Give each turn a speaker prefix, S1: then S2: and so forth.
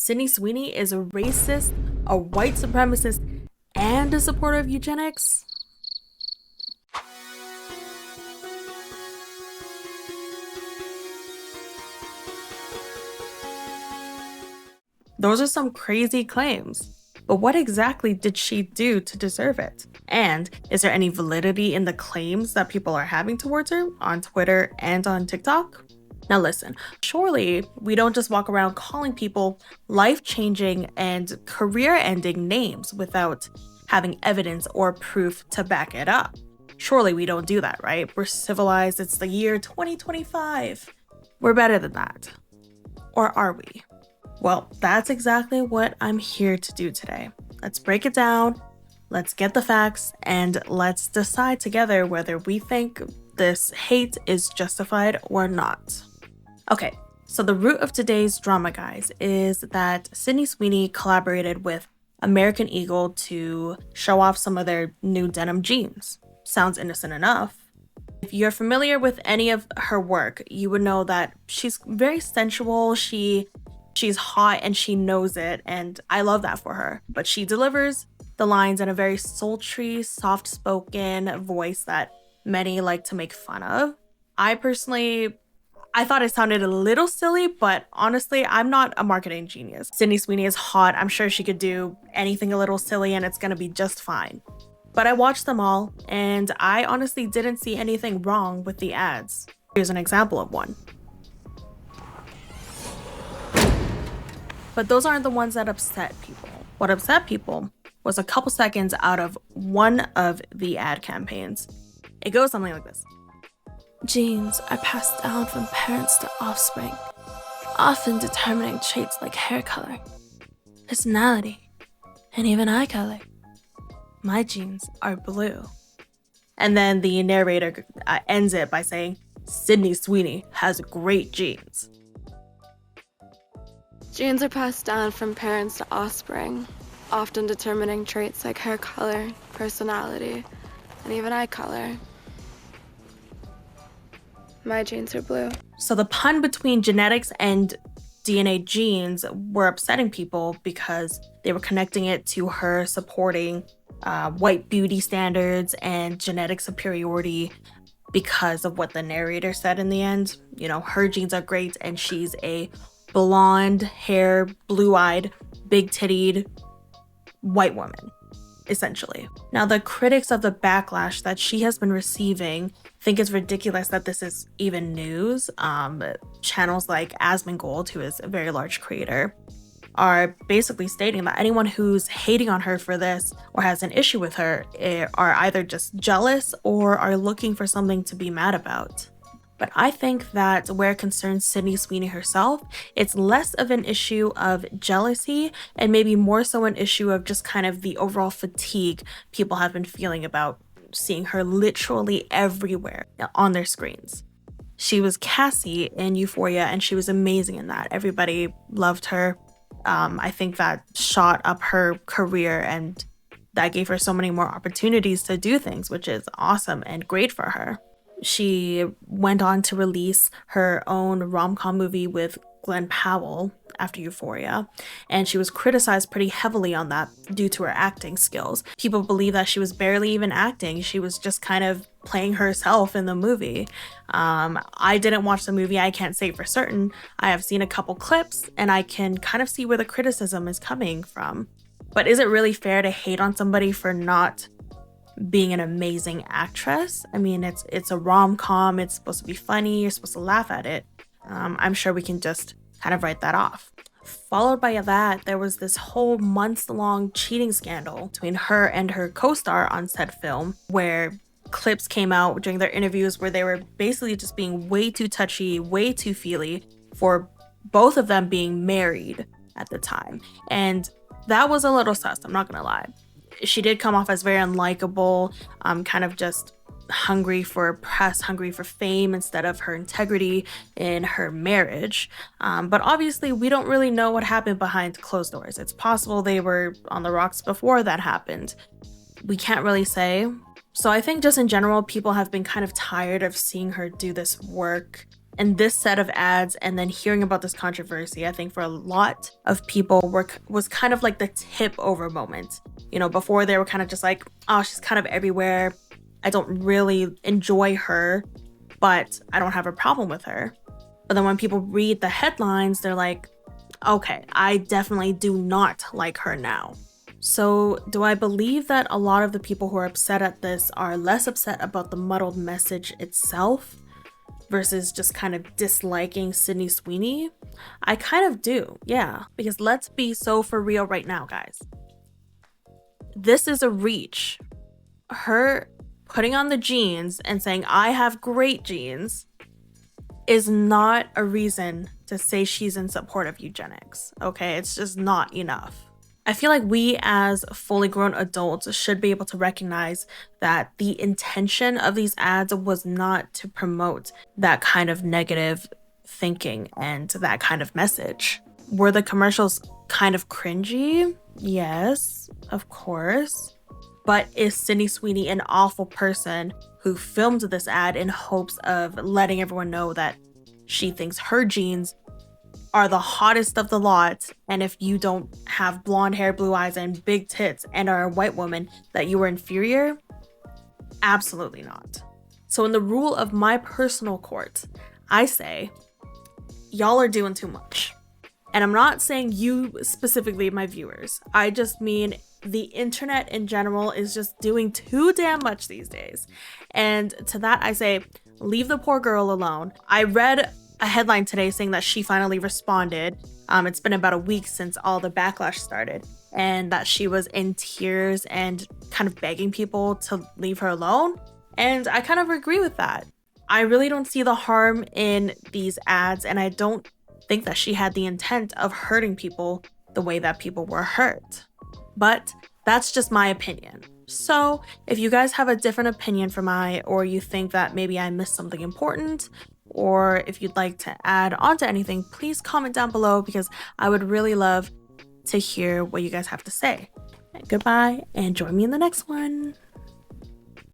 S1: Sydney Sweeney is a racist, a white supremacist, and a supporter of eugenics? Those are some crazy claims. But what exactly did she do to deserve it? And is there any validity in the claims that people are having towards her on Twitter and on TikTok? Now listen, surely we don't just walk around calling people life-changing and career-ending names without having evidence or proof to back it up. Surely we don't do that, right? We're civilized, it's the year 2025. We're better than that. Or are we? Well, that's exactly what I'm here to do today. Let's break it down, let's get the facts, and let's decide together whether we think this hate is justified or not. Okay, so the root of today's drama, guys, is that Sydney Sweeney collaborated with American Eagle to show off some of their new denim jeans. Sounds innocent enough. If you're familiar with any of her work, you would know that she's very sensual, she's hot and she knows it, and I love that for her. But she delivers the lines in a very sultry, soft-spoken voice that many like to make fun of. I thought it sounded a little silly, but honestly, I'm not a marketing genius. Sydney Sweeney is hot. I'm sure she could do anything a little silly and it's gonna be just fine. But I watched them all, and I honestly didn't see anything wrong with the ads. Here's an example of one. But those aren't the ones that upset people. What upset people was a couple seconds out of one of the ad campaigns. It goes something like this. Genes are passed down from parents to offspring, often determining traits like hair color, personality, and even eye color. My genes are blue. And then the narrator ends it by saying, Sydney Sweeney has great genes.
S2: Genes are passed down from parents to offspring, often determining traits like hair color, personality, and even eye color. My genes are blue. So the pun between genetics and DNA genes were upsetting people because they were connecting it to her supporting white beauty standards and genetic superiority because of what the narrator said in the end. You know, her genes are great and she's a blonde hair, blue-eyed, big-tittied white woman, essentially. Now, the critics of the backlash that she has been receiving think it's ridiculous that this is even news. Channels like Asmongold, who is a very large creator, are basically stating that anyone who's hating on her for this or has an issue with her are either just jealous or are looking for something to be mad about. But I think that where it concerns Sydney Sweeney herself, it's less of an issue of jealousy and maybe more so an issue of just kind of the overall fatigue people have been feeling about seeing her literally everywhere on their screens. She was Cassie in Euphoria and she was amazing in that. Everybody loved her. I think that shot up her career and that gave her so many more opportunities to do things, which is awesome and great for her. She went on to release her own rom-com movie with Glenn Powell after Euphoria, and she was criticized pretty heavily on that due to her acting skills. People believe that she was barely even acting. She was just kind of playing herself in the movie. I didn't watch the movie. I can't say for certain. I have seen a couple clips, and I can kind of see where the criticism is coming from. But is it really fair to hate on somebody for not being an amazing actress? I mean, it's a rom-com, it's supposed to be funny, you're supposed to laugh at it. I'm sure we can just kind of write that off. Followed by that, there was this whole months-long cheating scandal between her and her co-star on said film, where clips came out during their interviews where they were basically just being way too touchy, way too feely for both of them being married at the time. And that was a little sus, I'm not gonna lie. She did come off as very unlikable, kind of just hungry for press, hungry for fame instead of her integrity in her marriage. But obviously, we don't really know what happened behind closed doors. It's possible they were on the rocks before that happened. We can't really say. So I think just in general, people have been kind of tired of seeing her do this work in this set of ads and then hearing about this controversy, I think for a lot of people was kind of like the tip over moment. You know, before they were kind of just like, oh, she's kind of everywhere. I don't really enjoy her, but I don't have a problem with her. But then when people read the headlines, they're like, okay, I definitely do not like her now. So do I believe that a lot of the people who are upset at this are less upset about the muddled message itself versus just kind of disliking Sydney Sweeney? I kind of do, yeah, because let's be so for real right now, guys. This is a reach. Her putting on the jeans and saying, I have great genes, is not a reason to say she's in support of eugenics, okay? It's just not enough. I feel like we as fully grown adults should be able to recognize that the intention of these ads was not to promote that kind of negative thinking and that kind of message. Were the commercials kind of cringy? Yes, of course. But is Sydney Sweeney an awful person who filmed this ad in hopes of letting everyone know that she thinks her genes are the hottest of the lot, and if you don't have blonde hair, blue eyes, and big tits and are a white woman, that you are inferior? Absolutely not. So in the rule of my personal court, I say, y'all are doing too much. And I'm not saying you specifically, my viewers. I just mean the internet in general is just doing too damn much these days. And to that I say, leave the poor girl alone. I read a headline today saying that she finally responded. It's been about a week since all the backlash started, and that she was in tears and kind of begging people to leave her alone. And I kind of agree with that. I really don't see the harm in these ads, and I don't think that she had the intent of hurting people the way that people were hurt. But that's just my opinion. So if you guys have a different opinion from or you think that maybe I missed something important, or if you'd like to add on to anything, please comment down below, because I would really love to hear what you guys have to say. Goodbye, and join me in the next one.